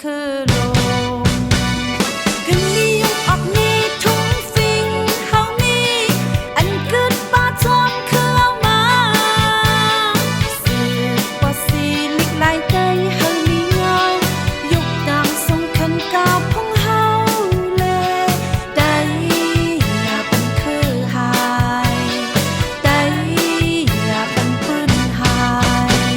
คือลมกึ่งนิยมออกนี้ทุ่งฟิงเฮามีอันกึดปาทอมคือเอามาสืบว่าสีลิกลายใจเฮามีเงายกตามทรงคันกาพงเฮาเลยได้อย่าเป็นคือหายได้อย่าเป็นปืนหาย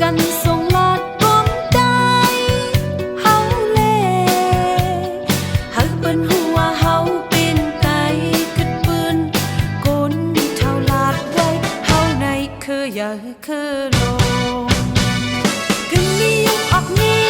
กันส่งลาดกลมได้เฮาเล่เฮาเป็นหัวเฮาเป็นไตกึดปืนก้นเท่าลาดไว้เฮาในคืออย่าคือลมกึ่งนิยมออกนี้